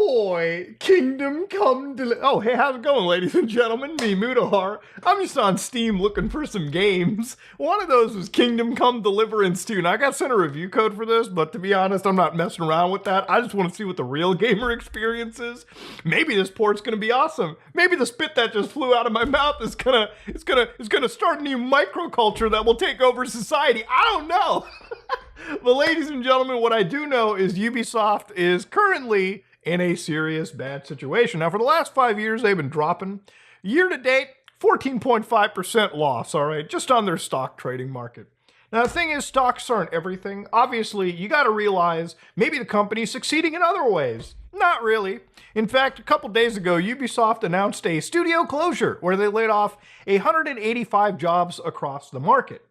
boy, Kingdom Come Oh, hey, how's it going, ladies and gentlemen? Me, Mutahar. I'm just on Steam looking for some games. One of those was Kingdom Come Deliverance 2. Now, I got sent a review code for this, but to be honest, I'm not messing around with that. I just want to see what the real gamer experience is. Maybe this port's gonna be awesome. Maybe the spit that just flew out of my mouth is gonna start a new microculture that will take over society. I don't know. But ladies and gentlemen, what I do know is Ubisoft is currently in a serious bad situation. Now, for the last 5 years, they've been dropping. Year to date, 14.5% loss, all right, just on their stock trading market. Now, the thing is, stocks aren't everything. Obviously, you got to realize maybe the company's succeeding in other ways. Not really. In fact, a couple days ago, Ubisoft announced a studio closure where they laid off 185 jobs across the market.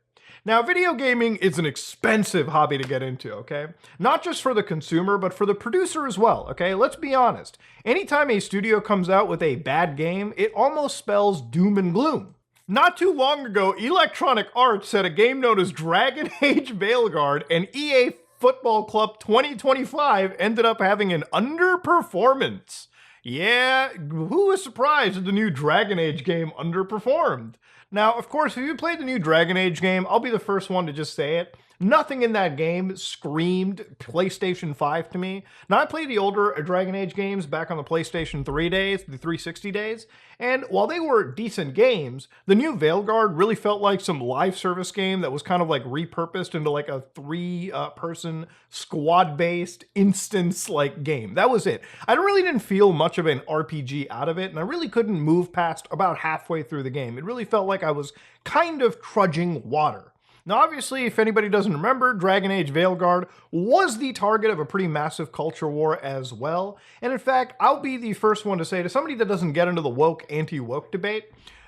Now, video gaming is an expensive hobby to get into, okay? Not just for the consumer, but for the producer as well, okay? Let's be honest. Anytime a studio comes out with a bad game, it almost spells doom and gloom. Not too long ago, Electronic Arts said a game known as Dragon Age Veilguard and EA Football Club 2025 ended up having an underperformance. Yeah, who was surprised that the new Dragon Age game underperformed? Now, of course, if you played the new Dragon Age game, I'll be the first one to just say it. Nothing in that game screamed PlayStation 5 to me. Now, I played the older Dragon Age games back on the PlayStation 3 days, the 360 days, and while they were decent games, the new Veilguard really felt like some live service game that was kind of like repurposed into like a three-person squad-based instance-like game. That was it. I really didn't feel much of an RPG out of it, and I really couldn't move past about halfway through the game. It really felt like I was kind of trudging water. Now, obviously, if anybody doesn't remember, Dragon Age Veilguard was the target of a pretty massive culture war as well. And in fact, I'll be the first one to say to somebody that doesn't get into the woke, anti-woke debate,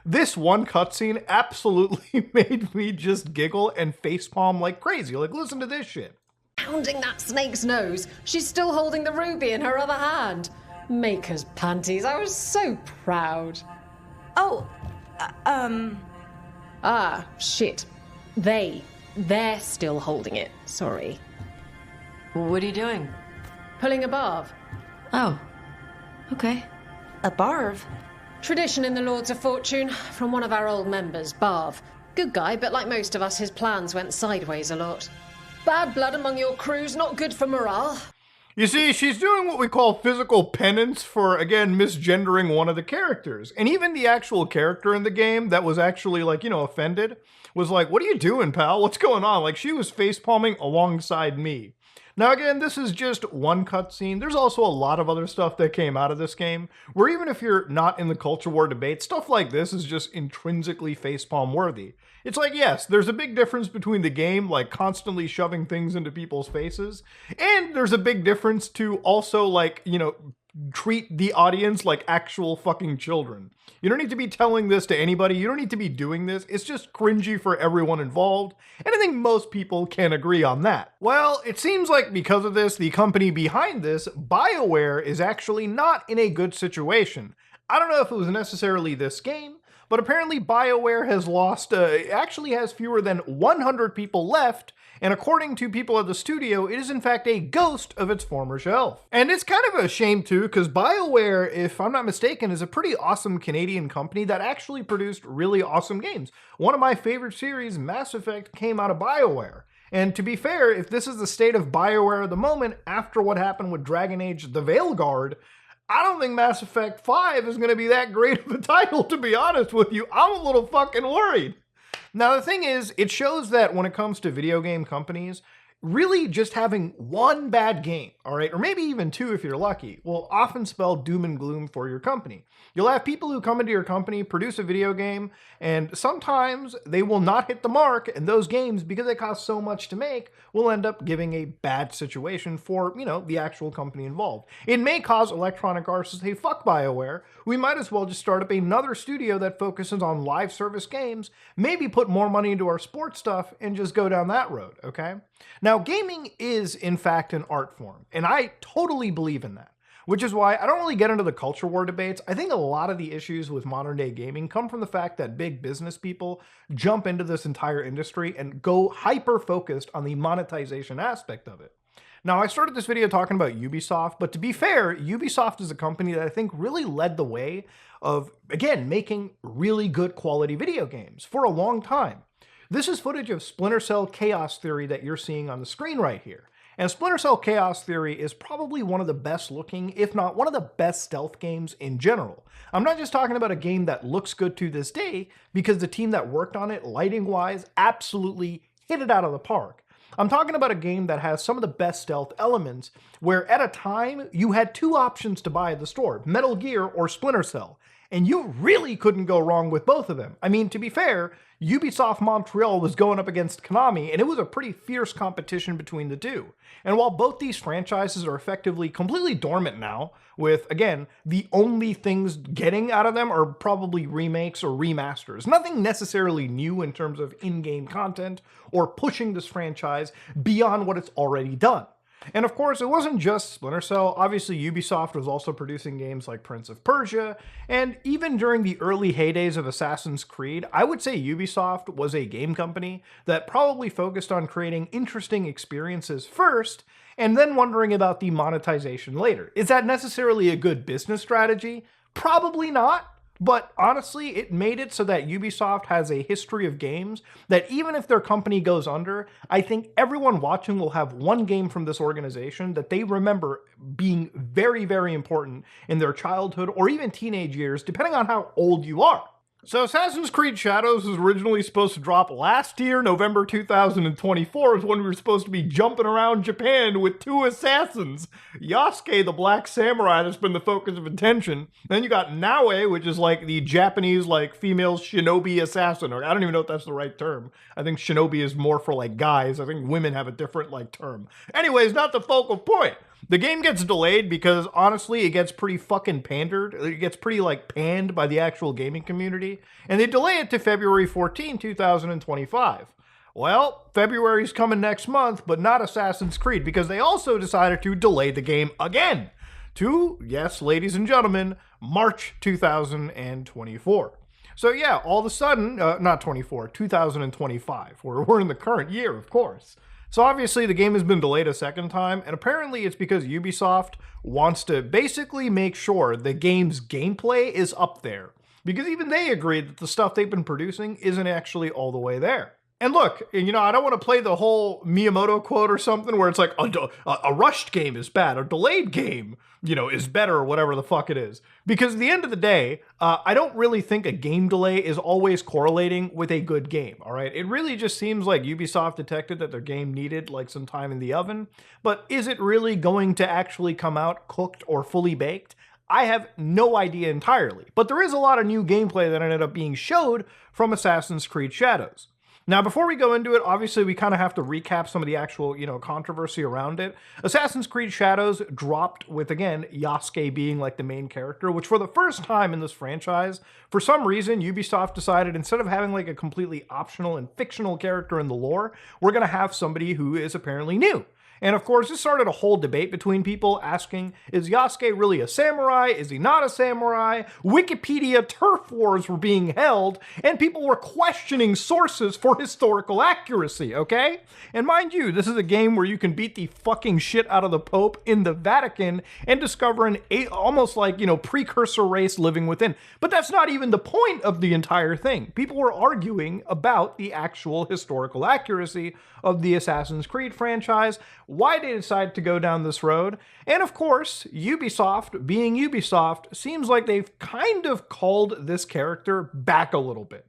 this one cutscene absolutely made me just giggle and facepalm like crazy. Like, listen to this shit. Pounding that snake's nose, she's still holding the ruby in her other hand. Maker's panties, I was so proud. Oh, Ah, shit. They're still holding it. Sorry. What are you doing? Pulling a barb. Oh, okay. A barv? Tradition in the Lords of Fortune from one of our old members, Barv. Good guy, but like most of us, his plans went sideways a lot. Bad blood among your crew's not good for morale. You see, she's doing what we call physical penance for, again, misgendering one of the characters. And even the actual character in the game that was actually, like, offended was like, what are you doing, pal? What's going on? Like, she was facepalming alongside me. Now, again, this is just one cutscene. There's also a lot of other stuff that came out of this game, where even if you're not in the culture war debate, stuff like this is just intrinsically facepalm worthy. It's like, yes, there's a big difference between the game, like constantly shoving things into people's faces, and there's a big difference to also, like, treat the audience like actual fucking children. You don't need to be telling this to anybody. You don't need to be doing this. It's just cringy for everyone involved. And I think most people can agree on that. Well, it seems like because of this, the company behind this, BioWare, is actually not in a good situation. I don't know if it was necessarily this game, but apparently BioWare has lost, actually has fewer than 100 people left, and according to people at the studio, it is in fact a ghost of its former self. And it's kind of a shame too, because BioWare, if I'm not mistaken, is a pretty awesome Canadian company that actually produced really awesome games. One of my favorite series, Mass Effect, came out of BioWare. And to be fair, if this is the state of BioWare at the moment, after what happened with Dragon Age The Veilguard, I don't think Mass Effect 5 is going to be that great of a title, to be honest with you. I'm a little fucking worried. Now, the thing is, it shows that when it comes to video game companies, really just having one bad game, all right, or maybe even two if you're lucky, will often spell doom and gloom for your company. You'll have people who come into your company, produce a video game, and sometimes they will not hit the mark, and those games, because they cost so much to make, will end up giving a bad situation for, the actual company involved. It may cause Electronic Arts to say, fuck BioWare, we might as well just start up another studio that focuses on live service games, maybe put more money into our sports stuff, and just go down that road, okay? Now, gaming is, in fact, an art form, and I totally believe in that, which is why I don't really get into the culture war debates. I think a lot of the issues with modern-day gaming come from the fact that big business people jump into this entire industry and go hyper-focused on the monetization aspect of it. Now, I started this video talking about Ubisoft, but to be fair, Ubisoft is a company that I think really led the way of, again, making really good quality video games for a long time. This is footage of Splinter Cell Chaos Theory that you're seeing on the screen right here. And Splinter Cell Chaos Theory is probably one of the best looking, if not one of the best stealth games in general. I'm not just talking about a game that looks good to this day, because the team that worked on it, lighting-wise, absolutely hit it out of the park. I'm talking about a game that has some of the best stealth elements, where at a time, you had two options to buy at the store, Metal Gear or Splinter Cell. And you really couldn't go wrong with both of them. I mean, to be fair, Ubisoft Montreal was going up against Konami, and it was a pretty fierce competition between the two. And while both these franchises are effectively completely dormant now, with, again, the only things getting out of them are probably remakes or remasters. Nothing necessarily new in terms of in-game content or pushing this franchise beyond what it's already done. And of course, it wasn't just Splinter Cell. Obviously, Ubisoft was also producing games like Prince of Persia, and even during the early heydays of Assassin's Creed, I would say Ubisoft was a game company that probably focused on creating interesting experiences first, and then wondering about the monetization later. Is that necessarily a good business strategy? Probably not. But honestly, it made it so that Ubisoft has a history of games that even if their company goes under, I think everyone watching will have one game from this organization that they remember being very, very important in their childhood or even teenage years, depending on how old you are. So Assassin's Creed Shadows was originally supposed to drop last year, November 2024, is when we were supposed to be jumping around Japan with two assassins. Yasuke, the Black Samurai, that's been the focus of attention. Then you got Naue, which is like the Japanese like female shinobi assassin, or I don't even know if that's the right term. I think shinobi is more for like guys. I think women have a different like term. Anyways, not the focal point. The game gets delayed because, honestly, it gets pretty fucking pandered. It gets pretty, like, panned by the actual gaming community. And they delay it to February 14, 2025. Well, February's coming next month, but not Assassin's Creed, because they also decided to delay the game again to, yes, ladies and gentlemen, March 2024. So yeah, all of a sudden, not 24, 2025. We're in the current year, of course. So obviously the game has been delayed a second time, and apparently it's because Ubisoft wants to basically make sure the game's gameplay is up there. Because even they agree that the stuff they've been producing isn't actually all the way there. And look, you know, I don't want to play the whole Miyamoto quote or something where it's like a rushed game is bad, a delayed game, you know, is better or whatever the fuck it is. Because at the end of the day, I don't really think a game delay is always correlating with a good game, all right? It really just seems like Ubisoft detected that their game needed like some time in the oven, but is it really going to actually come out cooked or fully baked? I have no idea entirely, but there is a lot of new gameplay that ended up being showed from Assassin's Creed Shadows. Now, before we go into it, obviously we kind of have to recap some of the actual, controversy around it. Assassin's Creed Shadows dropped with, again, Yasuke being like the main character, which for the first time in this franchise, for some reason, Ubisoft decided instead of having like a completely optional and fictional character in the lore, we're going to have somebody who is apparently new. And of course, this started a whole debate between people asking, is Yasuke really a samurai? Is he not a samurai? Wikipedia turf wars were being held, and people were questioning sources for historical accuracy, okay? And mind you, this is a game where you can beat the fucking shit out of the Pope in the Vatican and discover an almost like, precursor race living within. But that's not even the point of the entire thing. People were arguing about the actual historical accuracy of the Assassin's Creed franchise, why they decided to go down this road, and of course, Ubisoft, being Ubisoft, seems like they've kind of called this character back a little bit.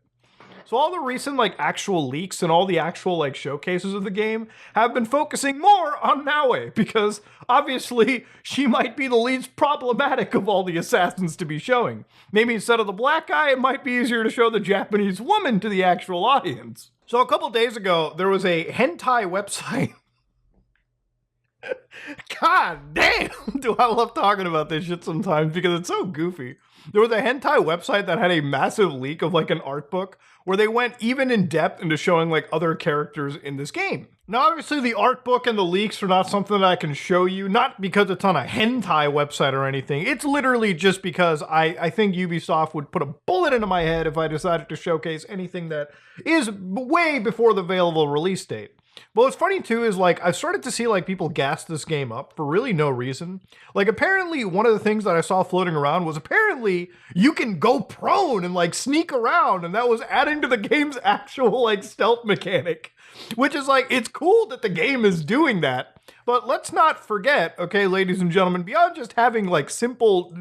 So all the recent actual leaks and all the actual showcases of the game have been focusing more on Naue, because obviously she might be the least problematic of all the assassins to be showing. Maybe instead of the black guy, it might be easier to show the Japanese woman to the actual audience. So a couple days ago, there was a hentai website. God damn, do I love talking about this shit sometimes because it's so goofy. There was a hentai website that had a massive leak of an art book where they went even in depth into showing other characters in this game. Now obviously the art book and the leaks are not something that I can show you, not because it's on a hentai website or anything. It's literally just because I think Ubisoft would put a bullet into my head if I decided to showcase anything that is way before the available release date. But what's funny too is like I've started to see like people gas this game up for really no reason. Like apparently one of the things that I saw floating around was apparently you can go prone and like sneak around, and that was adding to the game's actual like stealth mechanic. Which is like, it's cool that the game is doing that. But let's not forget, okay, ladies and gentlemen, beyond just having like simple,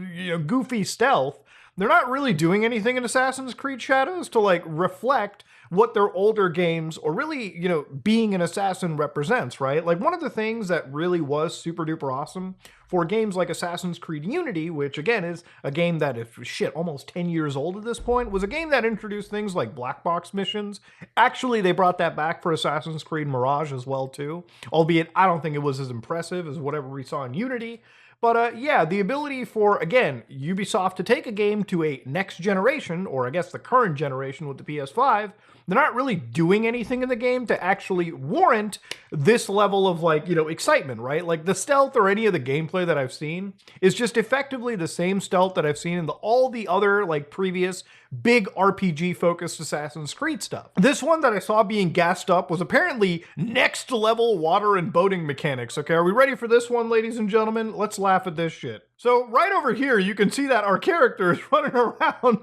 goofy stealth, they're not really doing anything in Assassin's Creed Shadows to like reflect what their older games or really, being an assassin represents, right? Like one of the things that really was super duper awesome for games like Assassin's Creed Unity, which again is a game that is almost 10 years old at this point, was a game that introduced things like black box missions. Actually, they brought that back for Assassin's Creed Mirage as well too, albeit I don't think it was as impressive as whatever we saw in Unity. But yeah, the ability for, again, Ubisoft to take a game to a next generation, or I guess the current generation with the PS5, they're not really doing anything in the game to actually warrant this level of like, excitement, right? Like the stealth or any of the gameplay that I've seen is just effectively the same stealth that I've seen in all the other like previous big RPG focused Assassin's Creed stuff. This one that I saw being gassed up was apparently next level water and boating mechanics. Okay, are we ready for this one, ladies and gentlemen? Let's laugh at this shit. So right over here, you can see that our character is running around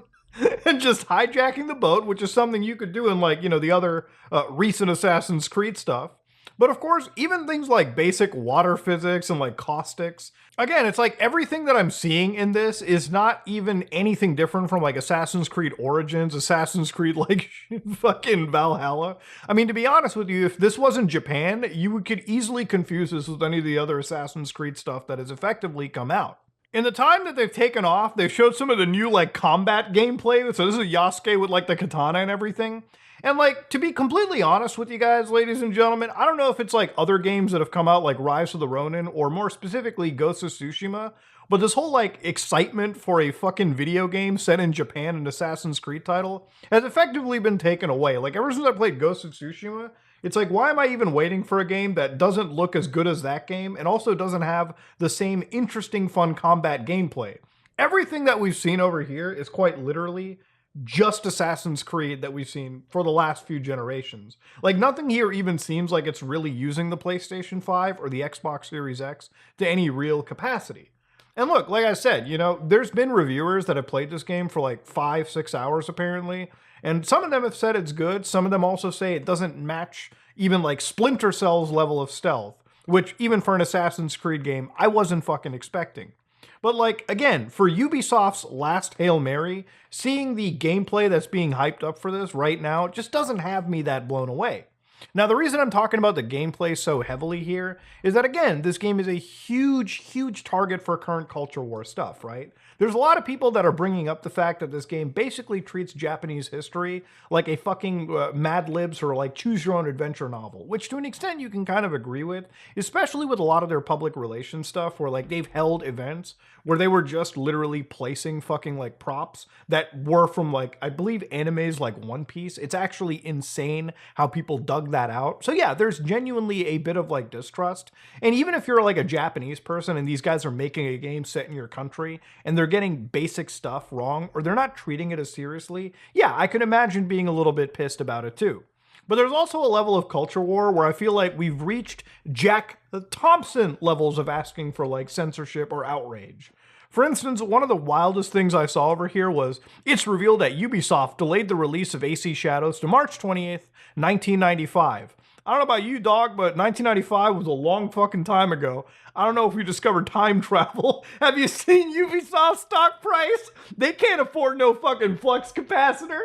and just hijacking the boat, which is something you could do in like, the other recent Assassin's Creed stuff. But of course, even things like basic water physics and like caustics, again, it's like everything that I'm seeing in this is not even anything different from like Assassin's Creed Origins, Assassin's Creed like fucking Valhalla. I mean, to be honest with you, if this wasn't Japan, you could easily confuse this with any of the other Assassin's Creed stuff that has effectively come out. In the time that they've taken off, they've showed some of the new like combat gameplay. So this is Yasuke with like the katana and everything. And like, to be completely honest with you guys, ladies and gentlemen, I don't know if it's like other games that have come out like Rise of the Ronin or more specifically Ghost of Tsushima, but this whole like excitement for a fucking video game set in Japan, an Assassin's Creed title, has effectively been taken away. Like ever since I played Ghost of Tsushima, it's like, why am I even waiting for a game that doesn't look as good as that game and also doesn't have the same interesting, fun combat gameplay? Everything that we've seen over here is quite literally just Assassin's Creed that we've seen for the last few generations. Like nothing here even seems like it's really using the PlayStation 5 or the Xbox Series X to any real capacity. And look, like I said, there's been reviewers that have played this game for like 5-6 hours apparently, and some of them have said it's good. Some of them also say it doesn't match even like Splinter Cell's level of stealth, which even for an Assassin's Creed game, I wasn't fucking expecting. But like, again, for Ubisoft's last Hail Mary, seeing the gameplay that's being hyped up for this right now just doesn't have me that blown away. Now, the reason I'm talking about the gameplay so heavily here is that, again, this game is a huge, huge target for current culture war stuff, right? There's a lot of people that are bringing up the fact that this game basically treats Japanese history like a fucking Mad Libs or like choose your own adventure novel, which to an extent you can kind of agree with, especially with a lot of their public relations stuff where like they've held events where they were just literally placing fucking like props that were from like, I believe animes like One Piece. It's actually insane how people dug that out. So yeah, there's genuinely a bit of like distrust. And even if you're like a Japanese person and these guys are making a game set in your country and they're getting basic stuff wrong or they're not treating it as seriously, yeah, I could imagine being a little bit pissed about it too. But there's also a level of culture war where I feel like we've reached Jack Thompson levels of asking for like censorship or outrage. For instance, one of the wildest things I saw over here was it's revealed that Ubisoft delayed the release of AC Shadows to March 20th, 1995. I don't know about you, dog, but 1995 was a long fucking time ago. I don't know if we discovered time travel. Have you seen Ubisoft's stock price? They can't afford no fucking flux capacitor.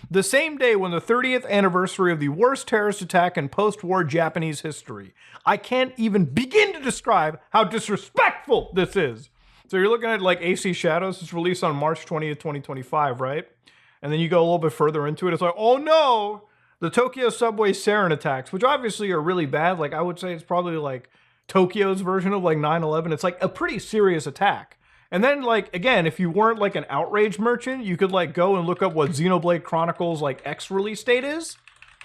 The same day when the 30th anniversary of the worst terrorist attack in post-war Japanese history. I can't even begin to describe how disrespectful this is. So you're looking at like AC Shadows, it's released on March 20th, 2025, right? And then you go a little bit further into it, it's like, oh no! The Tokyo subway sarin attacks, which obviously are really bad. Like I would say it's probably like Tokyo's version of like 9/11. It's like a pretty serious attack. And then like, again, if you weren't like an Outrage merchant, you could like go and look up what Xenoblade Chronicles like X release date is,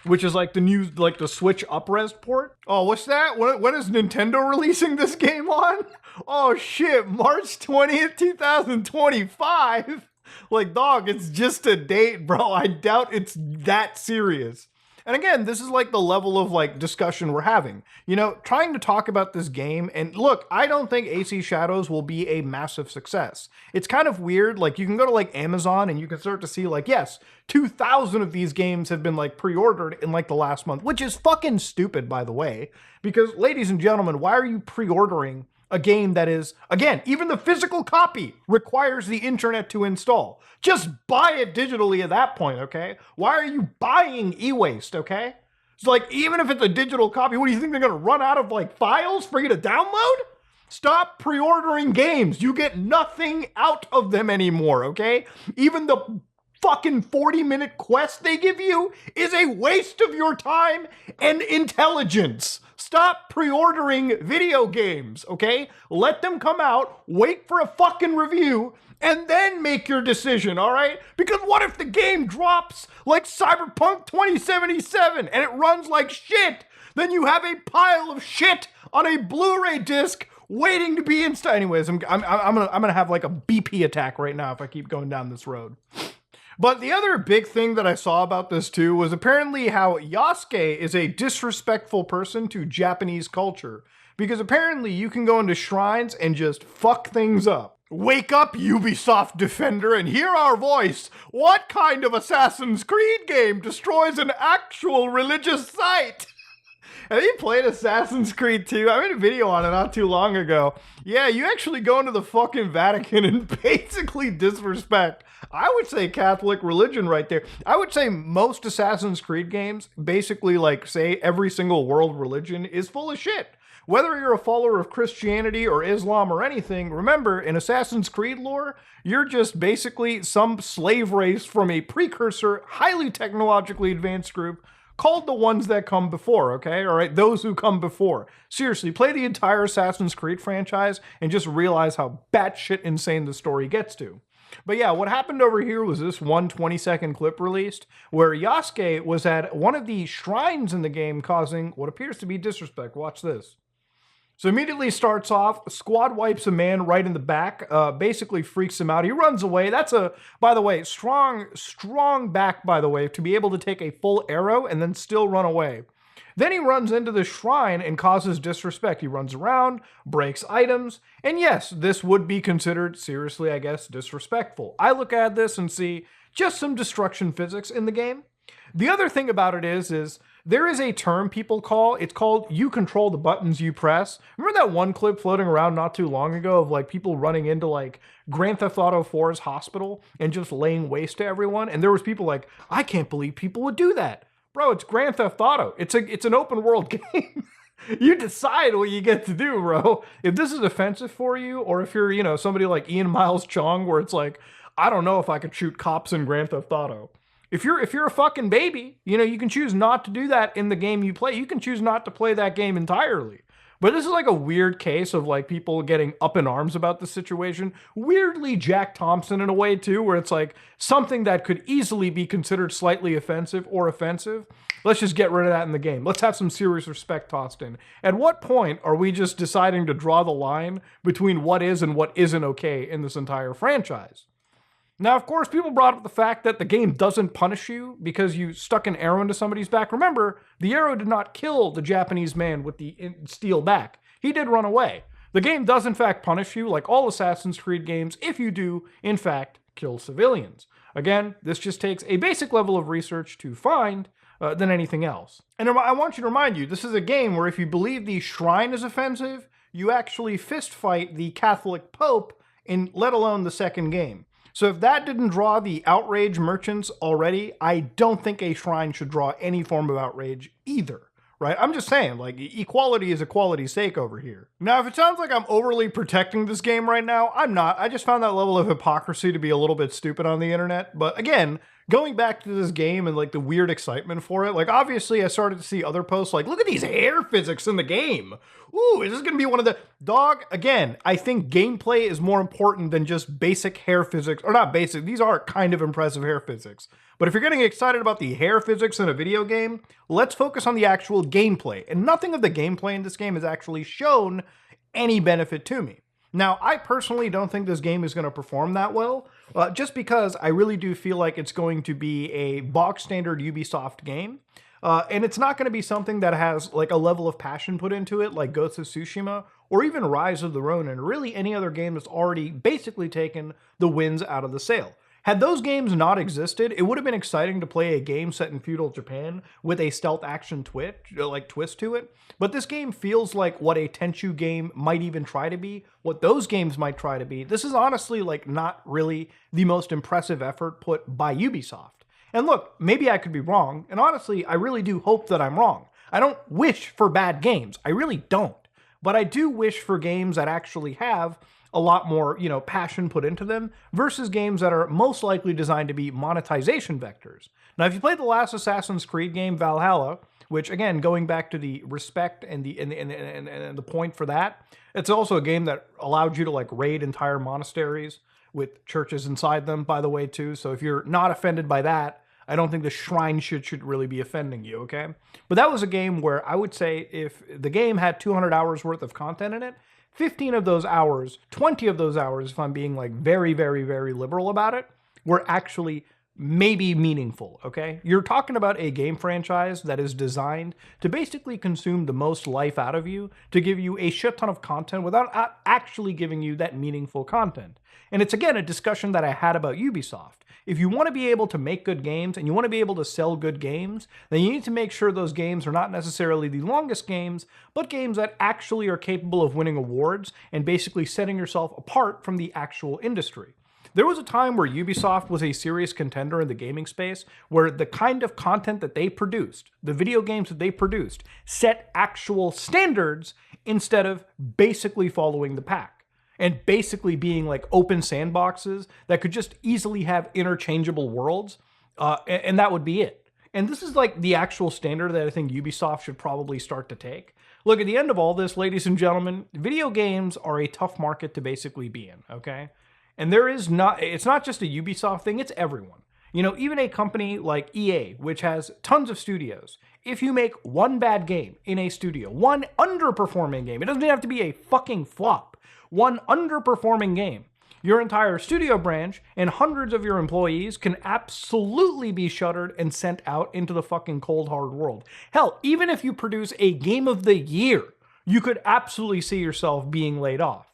which is like the new, like the Switch up-res port. Oh, what's that? When is Nintendo releasing this game on? Oh shit, March 20th, 2025? Like, dog, it's just a date, bro. I doubt it's that serious. And again, this is like the level of like discussion we're having. You know, trying to talk about this game, and look, I don't think AC Shadows will be a massive success. It's kind of weird, like you can go to like Amazon and you can start to see like, yes, 2,000 of these games have been like pre-ordered in like the last month, which is fucking stupid, by the way, because ladies and gentlemen, why are you pre-ordering a game that is, again, even the physical copy requires the internet to install? Just buy it digitally at that point, okay? Why are you buying e-waste, okay? It's like, even if it's a digital copy, what do you think they're gonna run out of like files for you to download? Stop pre-ordering games. You get nothing out of them anymore, okay? Even the fucking 40-minute quest they give you is a waste of your time and intelligence. Stop pre-ordering video games, okay? Let them come out, wait for a fucking review, and then make your decision, all right? Because what if the game drops like Cyberpunk 2077 and it runs like shit? Then you have a pile of shit on a Blu-ray disc waiting to be installed. Anyways, I'm gonna have like a BP attack right now if I keep going down this road. But the other big thing that I saw about this too was apparently how Yasuke is a disrespectful person to Japanese culture. Because apparently you can go into shrines and just fuck things up. Wake up, Ubisoft defender, and hear our voice. What kind of Assassin's Creed game destroys an actual religious site? Have you played Assassin's Creed 2? I made a video on it not too long ago. Yeah, you actually go into the fucking Vatican and basically disrespect, I would say, Catholic religion right there. I would say most Assassin's Creed games basically like say every single world religion is full of shit. Whether you're a follower of Christianity or Islam or anything, remember, in Assassin's Creed lore, you're just basically some slave race from a precursor, highly technologically advanced group called the ones that come before, okay? All right, those who come before. Seriously, play the entire Assassin's Creed franchise and just realize how batshit insane the story gets to. But yeah, what happened over here was this one 20-second clip released where Yasuke was at one of the shrines in the game causing what appears to be disrespect. Watch this. So immediately starts off, squad wipes a man right in the back, basically freaks him out. He runs away. That's a, by the way, strong back, by the way, to be able to take a full arrow and then still run away. Then he runs into the shrine and causes disrespect. He runs around, breaks items, and yes, this would be considered, seriously, I guess, disrespectful. I look at this and see just some destruction physics in the game. The other thing about it is there is a term people call, it's called you control the buttons you press. Remember that one clip floating around not too long ago of like people running into like Grand Theft Auto 4's hospital and just laying waste to everyone? And there was people like, I can't believe people would do that. Bro, it's Grand Theft Auto. It's an open world game. You decide what you get to do, bro. If this is offensive for you, or if you're, you know, somebody like Ian Miles Chong, where it's like, I don't know if I could shoot cops in Grand Theft Auto. If you're a fucking baby, you know, you can choose not to do that in the game you play. You can choose not to play that game entirely. But this is like a weird case of like people getting up in arms about the situation. Weirdly Jack Thompson in a way too, where it's like something that could easily be considered slightly offensive or offensive. Let's just get rid of that in the game. Let's have some serious respect tossed in. At what point are we just deciding to draw the line between what is and what isn't okay in this entire franchise? Now, of course, people brought up the fact that the game doesn't punish you because you stuck an arrow into somebody's back. Remember, the arrow did not kill the Japanese man with the steel back. He did run away. The game does, in fact, punish you, like all Assassin's Creed games, if you do, in fact, kill civilians. Again, this just takes a basic level of research to find than anything else. And I want you to remind you, this is a game where if you believe the shrine is offensive, you actually fist fight the Catholic Pope, let alone the second game. So if that didn't draw the Outrage merchants already, I don't think a shrine should draw any form of outrage either, right? I'm just saying, like, equality is equality's sake over here. Now, if it sounds like I'm overly protecting this game right now, I'm not. I just found that level of hypocrisy to be a little bit stupid on the internet. But again, going back to this game and like the weird excitement for it, like obviously I started to see other posts like, look at these hair physics in the game. Ooh, is this gonna be one of the dog? Again, I think gameplay is more important than just basic hair physics, or not basic, these are kind of impressive hair physics. But if you're getting excited about the hair physics in a video game, let's focus on the actual gameplay. And nothing of the gameplay in this game has actually shown any benefit to me. Now, I personally don't think this game is going to perform that well, just because I really do feel like it's going to be a box standard Ubisoft game. And it's not going to be something that has like a level of passion put into it like Ghost of Tsushima or even Rise of the Ronin, or really any other game that's already basically taken the wins out of the sail. Had those games not existed, it would have been exciting to play a game set in feudal Japan with a stealth action twist to it. But this game feels like what a Tenchu game might even try to be, what those games might try to be. This is honestly like not really the most impressive effort put by Ubisoft. And look, maybe I could be wrong, and honestly, I really do hope that I'm wrong. I don't wish for bad games. I really don't. But I do wish for games that actually have a lot more, passion put into them versus games that are most likely designed to be monetization vectors. Now, if you played the last Assassin's Creed game, Valhalla, which again, going back to the respect and the point for that, it's also a game that allowed you to like raid entire monasteries with churches inside them, by the way, too. So if you're not offended by that, I don't think the shrine shit should really be offending you, okay? But that was a game where I would say if the game had 200 hours worth of content in it, 15 of those hours, 20 of those hours, if I'm being like very, very, very liberal about it, were actually maybe meaningful, okay? You're talking about a game franchise that is designed to basically consume the most life out of you, to give you a shit ton of content without actually giving you that meaningful content. And it's, again, a discussion that I had about Ubisoft. If you want to be able to make good games and you want to be able to sell good games, then you need to make sure those games are not necessarily the longest games, but games that actually are capable of winning awards and basically setting yourself apart from the actual industry. There was a time where Ubisoft was a serious contender in the gaming space where the kind of content that they produced, the video games that they produced, set actual standards instead of basically following the pack. And basically being like open sandboxes that could just easily have interchangeable worlds, and that would be it. And this is like the actual standard that I think Ubisoft should probably start to take. Look, at the end of all this, ladies and gentlemen, video games are a tough market to basically be in, okay? And it's not just a Ubisoft thing, it's everyone. Even a company like EA, which has tons of studios, if you make one bad game in a studio, one underperforming game, it doesn't have to be a fucking flop, one underperforming game, your entire studio branch and hundreds of your employees can absolutely be shuttered and sent out into the fucking cold hard world. Hell, even if you produce a game of the year, you could absolutely see yourself being laid off.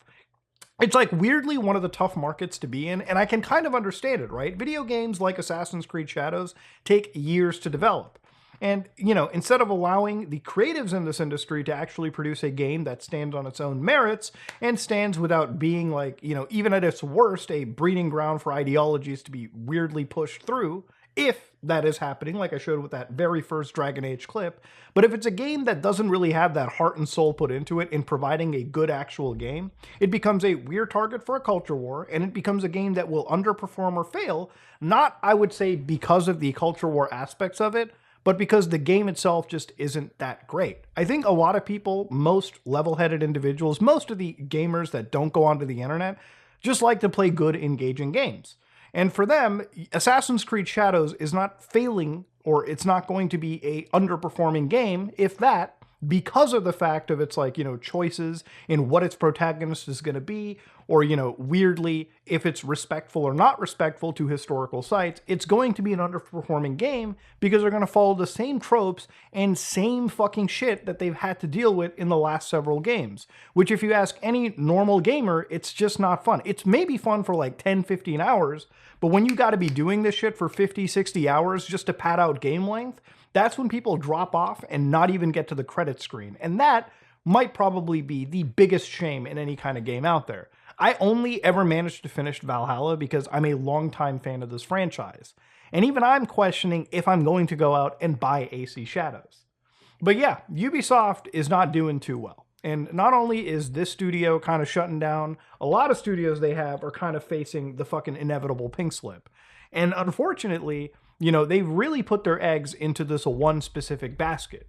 It's like weirdly one of the tough markets to be in, and I can kind of understand it, right? Video games like Assassin's Creed Shadows take years to develop. And, instead of allowing the creatives in this industry to actually produce a game that stands on its own merits and stands without being like, even at its worst, a breeding ground for ideologies to be weirdly pushed through, if that is happening, like I showed with that very first Dragon Age clip. But if it's a game that doesn't really have that heart and soul put into it in providing a good actual game, it becomes a weird target for a culture war, and it becomes a game that will underperform or fail, not, I would say, because of the culture war aspects of it, but because the game itself just isn't that great. I think a lot of people, most level-headed individuals, most of the gamers that don't go onto the internet, just like to play good, engaging games. And for them, Assassin's Creed Shadows is not failing, or it's not going to be a underperforming game, if that, because of the fact of its choices in what its protagonist is going to be, or, weirdly, if it's respectful or not respectful to historical sites, it's going to be an underperforming game because they're going to follow the same tropes and same fucking shit that they've had to deal with in the last several games. Which, if you ask any normal gamer, it's just not fun. It's maybe fun for like 10, 15 hours, but when you got to be doing this shit for 50, 60 hours just to pad out game length, that's when people drop off and not even get to the credit screen. And that might probably be the biggest shame in any kind of game out there. I only ever managed to finish Valhalla because I'm a longtime fan of this franchise. And even I'm questioning if I'm going to go out and buy AC Shadows. But yeah, Ubisoft is not doing too well. And not only is this studio kind of shutting down, a lot of studios they have are kind of facing the fucking inevitable pink slip. And unfortunately, they've really put their eggs into this one specific basket.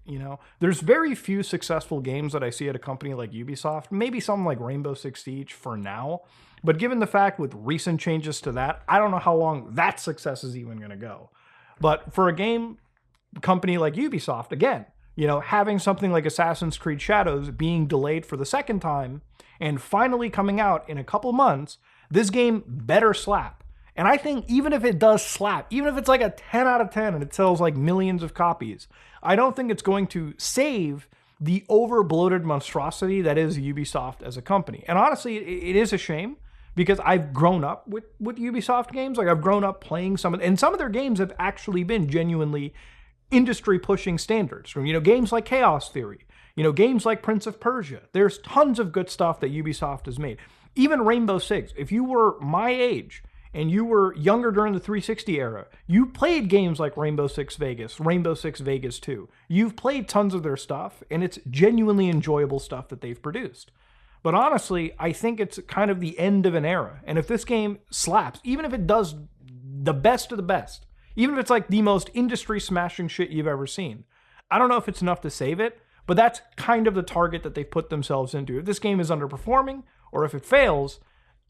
There's very few successful games that I see at a company like Ubisoft, maybe something like Rainbow Six Siege for now. But given the fact with recent changes to that, I don't know how long that success is even going to go. But for a game company like Ubisoft, again, having something like Assassin's Creed Shadows being delayed for the second time and finally coming out in a couple months, this game better slap. And I think even if it does slap, even if it's like a 10 out of 10 and it sells like millions of copies, I don't think it's going to save the over-bloated monstrosity that is Ubisoft as a company. And honestly, it is a shame because I've grown up with Ubisoft games. Like I've grown up playing and some of their games have actually been genuinely industry-pushing standards. You know, games like Chaos Theory, you know, games like Prince of Persia. There's tons of good stuff that Ubisoft has made. Even Rainbow Six. If you were my age and you were younger during the 360 era, you played games like Rainbow Six Vegas, Rainbow Six Vegas 2. You've played tons of their stuff, and it's genuinely enjoyable stuff that they've produced. But honestly, I think it's kind of the end of an era. And if this game slaps, even if it does the best of the best, even if it's like the most industry-smashing shit you've ever seen, I don't know if it's enough to save it, but that's kind of the target that they've put themselves into. If this game is underperforming, or if it fails,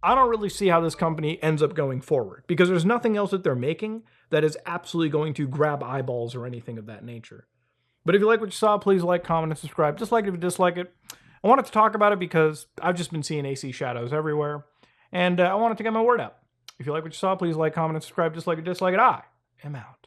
I don't really see how this company ends up going forward, because there's nothing else that they're making that is absolutely going to grab eyeballs or anything of that nature. But if you like what you saw, please like, comment, and subscribe. Dislike it if you dislike it. I wanted to talk about it because I've just been seeing AC shadows everywhere, and I wanted to get my word out. If you like what you saw, please like, comment, and subscribe. Dislike it, I am out.